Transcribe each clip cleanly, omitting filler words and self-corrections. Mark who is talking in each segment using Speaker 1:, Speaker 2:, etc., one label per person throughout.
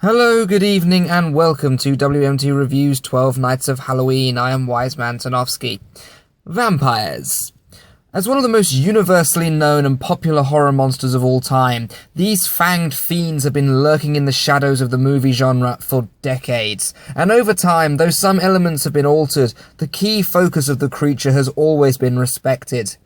Speaker 1: Hello, good evening, and welcome to WMT Review's 12 Nights of Halloween. I am Wiseman Tanofsky. Vampires. As one of the most universally known and popular horror monsters of all time, these fanged fiends have been lurking in the shadows of the movie genre for decades. And over time, though some elements have been altered, the key focus of the creature has always been respected.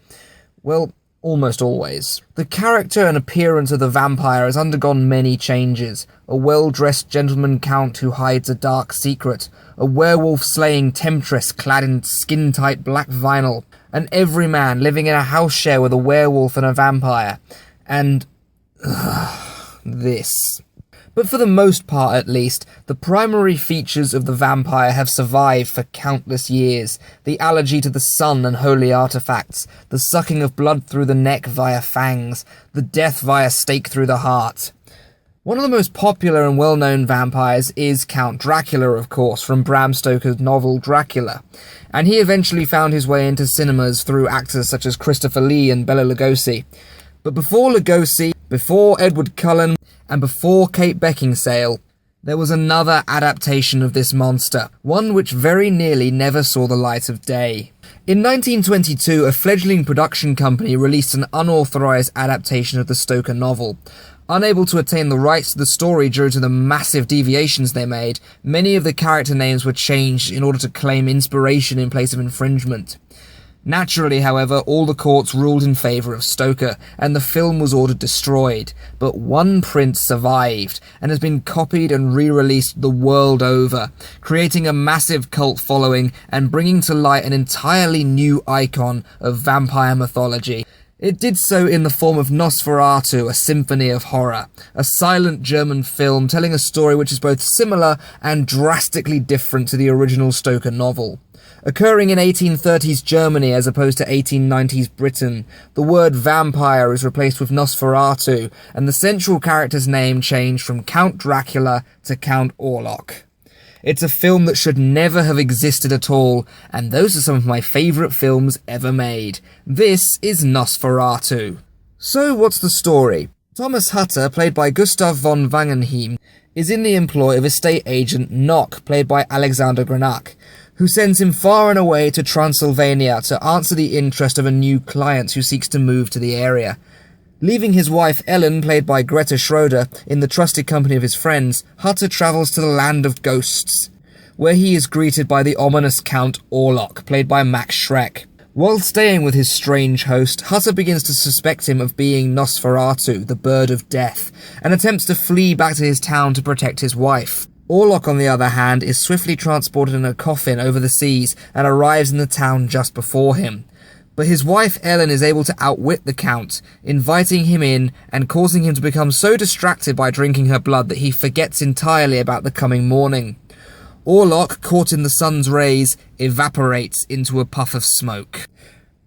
Speaker 1: Well, almost always. The character and appearance of the vampire has undergone many changes. A well-dressed gentleman count who hides a dark secret, a werewolf-slaying temptress clad in skin-tight black vinyl, an everyman living in a house share with a werewolf and a vampire, and this. But for the most part, at least, the primary features of the vampire have survived for countless years. The allergy to the sun and holy artifacts, the sucking of blood through the neck via fangs, the death via stake through the heart. One of the most popular and well-known vampires is Count Dracula, of course, from Bram Stoker's novel Dracula. And he eventually found his way into cinemas through actors such as Christopher Lee and Bela Lugosi. But before Lugosi, before Edward Cullen, and before Kate Beckinsale, there was another adaptation of this monster, one which very nearly never saw the light of day. In 1922, a fledgling production company released an unauthorized adaptation of the Stoker novel. Unable to attain the rights to the story due to the massive deviations they made, many of the character names were changed in order to claim inspiration in place of infringement. Naturally, however, all the courts ruled in favour of Stoker, and the film was ordered destroyed. But one print survived, and has been copied and re-released the world over, creating a massive cult following and bringing to light an entirely new icon of vampire mythology. It did so in the form of Nosferatu, a Symphony of Horror, a silent German film telling a story which is both similar and drastically different to the original Stoker novel. Occurring in 1830s Germany as opposed to 1890s Britain, the word vampire is replaced with Nosferatu, and the central character's name changed from Count Dracula to Count Orlok. It's a film that should never have existed at all, and those are some of my favourite films ever made. This is Nosferatu. So what's the story? Thomas Hutter, played by Gustav von Wangenheim, is in the employ of estate agent Nock, played by Alexander Granach, who sends him far and away to Transylvania to answer the interest of a new client who seeks to move to the area. Leaving his wife Ellen, played by Greta Schröder, in the trusted company of his friends, Hutter travels to the land of ghosts, where he is greeted by the ominous Count Orlok, played by Max Schreck. While staying with his strange host, Hutter begins to suspect him of being Nosferatu, the bird of death, and attempts to flee back to his town to protect his wife. Orlok, on the other hand, is swiftly transported in a coffin over the seas and arrives in the town just before him. But his wife Ellen is able to outwit the Count, inviting him in and causing him to become so distracted by drinking her blood that he forgets entirely about the coming morning. Orlok, caught in the sun's rays, evaporates into a puff of smoke,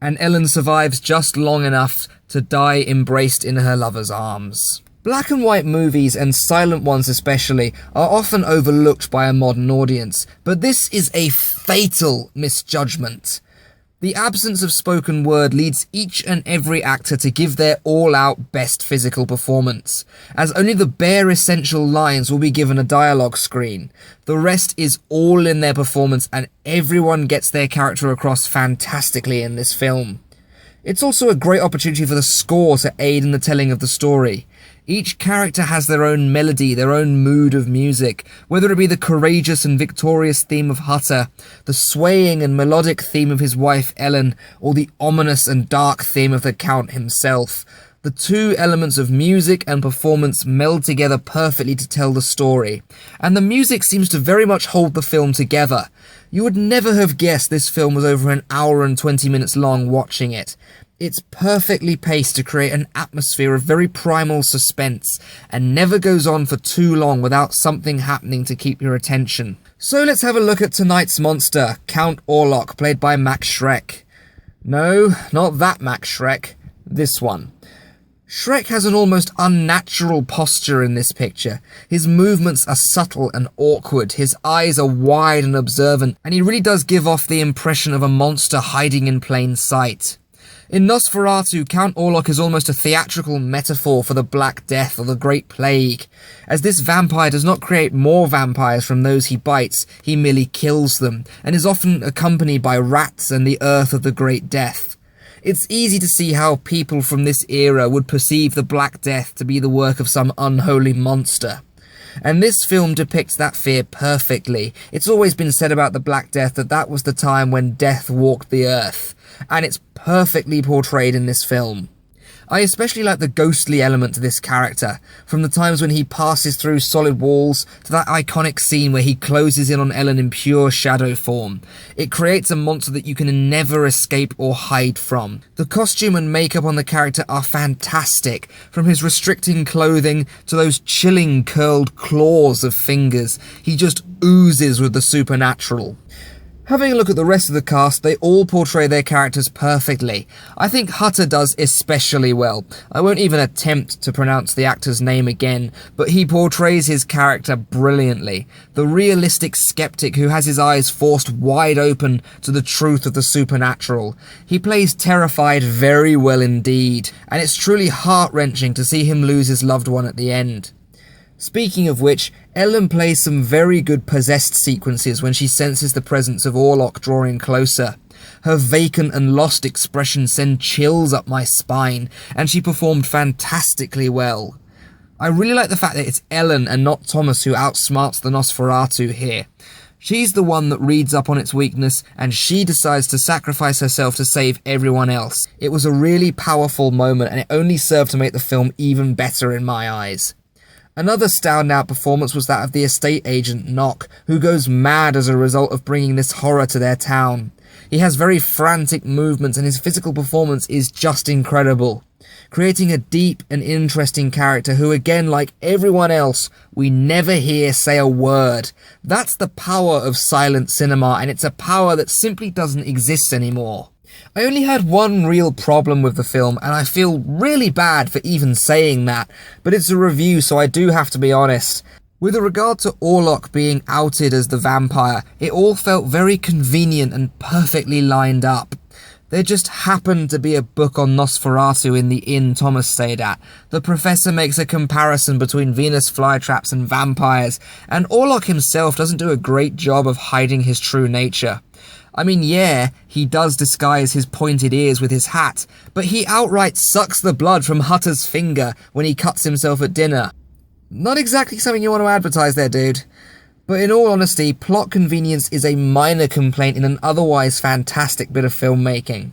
Speaker 1: and Ellen survives just long enough to die embraced in her lover's arms. Black and white movies, and silent ones especially, are often overlooked by a modern audience, but this is a fatal misjudgment. The absence of spoken word leads each and every actor to give their all-out best physical performance, as only the bare essential lines will be given a dialogue screen. The rest is all in their performance, and everyone gets their character across fantastically in this film. It's also a great opportunity for the score to aid in the telling of the story. Each character has their own melody, their own mood of music, whether it be the courageous and victorious theme of Hutter, the swaying and melodic theme of his wife Ellen, or the ominous and dark theme of the Count himself. The two elements of music and performance meld together perfectly to tell the story, and the music seems to very much hold the film together. You would never have guessed this film was over an hour and 20 minutes long watching it. It's perfectly paced to create an atmosphere of very primal suspense, and never goes on for too long without something happening to keep your attention. So let's have a look at tonight's monster, Count Orlok, played by Max Schreck. No, not that Max Schreck, this one. Schreck has an almost unnatural posture in this picture. His movements are subtle and awkward, his eyes are wide and observant, and he really does give off the impression of a monster hiding in plain sight. In Nosferatu, Count Orlok is almost a theatrical metaphor for the Black Death or the Great Plague. As this vampire does not create more vampires from those he bites, he merely kills them, and is often accompanied by rats and the earth of the Great Death. It's easy to see how people from this era would perceive the Black Death to be the work of some unholy monster. And this film depicts that fear perfectly. It's always been said about the Black Death that that was the time when death walked the earth, and it's perfectly portrayed in this film. I especially like the ghostly element to this character, from the times when he passes through solid walls to that iconic scene where he closes in on Ellen in pure shadow form. It creates a monster that you can never escape or hide from. The costume and makeup on the character are fantastic, from his restricting clothing to those chilling curled claws of fingers. He just oozes with the supernatural. Having a look at the rest of the cast, they all portray their characters perfectly. I think Hutter does especially well. I won't even attempt to pronounce the actor's name again, but he portrays his character brilliantly. The realistic skeptic who has his eyes forced wide open to the truth of the supernatural. He plays terrified very well indeed, and it's truly heart-wrenching to see him lose his loved one at the end. Speaking of which, Ellen plays some very good possessed sequences when she senses the presence of Orlok drawing closer. Her vacant and lost expression send chills up my spine, and she performed fantastically well. I really like the fact that it's Ellen and not Thomas who outsmarts the Nosferatu here. She's the one that reads up on its weakness, and she decides to sacrifice herself to save everyone else. It was a really powerful moment, and it only served to make the film even better in my eyes. Another standout performance was that of the estate agent Knock, who goes mad as a result of bringing this horror to their town. He has very frantic movements and his physical performance is just incredible, creating a deep and interesting character who, again, like everyone else, we never hear say a word. That's the power of silent cinema, and it's a power that simply doesn't exist anymore. I only had one real problem with the film, and I feel really bad for even saying that, but it's a review, so I do have to be honest. With regard to Orlok being outed as the vampire, it all felt very convenient and perfectly lined up. There just happened to be a book on Nosferatu in the inn Thomas stayed at. The professor makes a comparison between Venus flytraps and vampires, and Orlok himself doesn't do a great job of hiding his true nature. I mean, yeah, he does disguise his pointed ears with his hat, but he outright sucks the blood from Hutter's finger when he cuts himself at dinner. Not exactly something you want to advertise there, dude. But in all honesty, plot convenience is a minor complaint in an otherwise fantastic bit of filmmaking.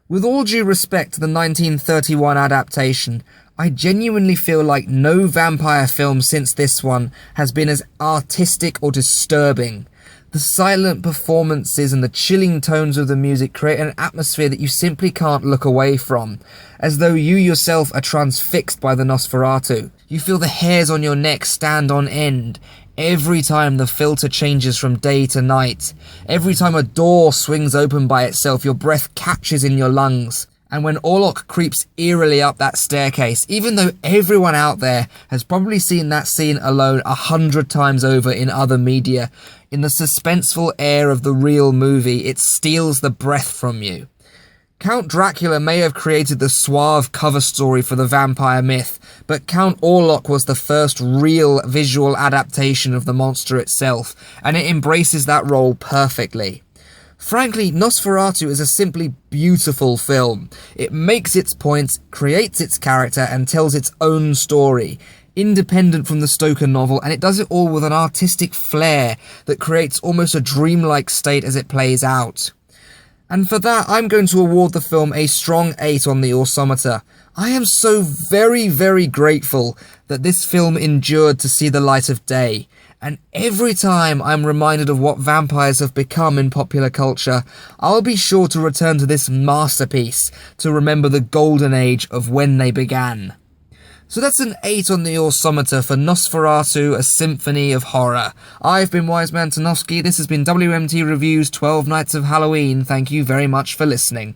Speaker 1: With all due respect to the 1931 adaptation, I genuinely feel like no vampire film since this one has been as artistic or disturbing. The silent performances and the chilling tones of the music create an atmosphere that you simply can't look away from, as though you yourself are transfixed by the Nosferatu. You feel the hairs on your neck stand on end every time the filter changes from day to night. Every time a door swings open by itself, your breath catches in your lungs. And when Orlok creeps eerily up that staircase, even though everyone out there has probably seen that scene alone 100 times over in other media, in the suspenseful air of the real movie, it steals the breath from you. Count Dracula may have created the suave cover story for the vampire myth, but Count Orlok was the first real visual adaptation of the monster itself, and it embraces that role perfectly. Frankly, Nosferatu is a simply beautiful film. It makes its points, creates its character, and tells its own story, independent from the Stoker novel, and it does it all with an artistic flair that creates almost a dreamlike state as it plays out. And for that, I'm going to award the film a strong 8 on the Orsometer. I am so very, very grateful that this film endured to see the light of day. And every time I'm reminded of what vampires have become in popular culture, I'll be sure to return to this masterpiece to remember the golden age of when they began. So that's an 8 on the Orsometer for Nosferatu, A Symphony of Horror. I've been Wiseman Tanofsky. This has been WMT Review's 12 Nights of Halloween. Thank you very much for listening.